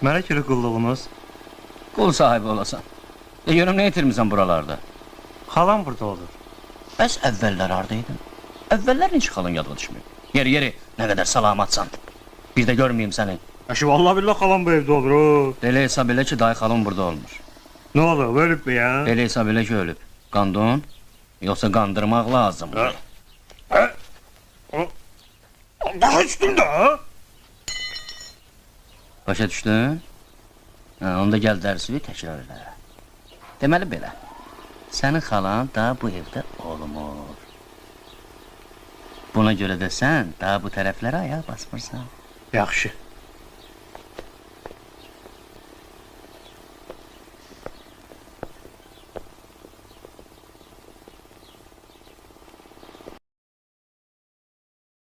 Mənə görə qulluğunuz. Qul sahibi olasan. Görüm nə itirmisən buralarda? Xalam burada olur. Bəs əvvəllər haradaydın? Əvvəllər necə xalın yadıma düşmüyor? Yeri, nə qədər salamatsan. Bir də görməyim səni. Əşi, vallahi billah xalam bu evdə olur o. Elə hesab elə ki, dayı xalın burada olmuş. Nə olub, ölüb mü ya? Elə hesab elə ki, ölüb. Qandın, yoxsa qandırmaq lazımdır. Daha içdim də. Başa düşdün? Onda gəl dərsi təkrar elə. Deməli belə, sənin xalan daha bu evdə olmur. Buna görə də sən daha bu tərəflərə ayaq basmırsan. Yaxşı.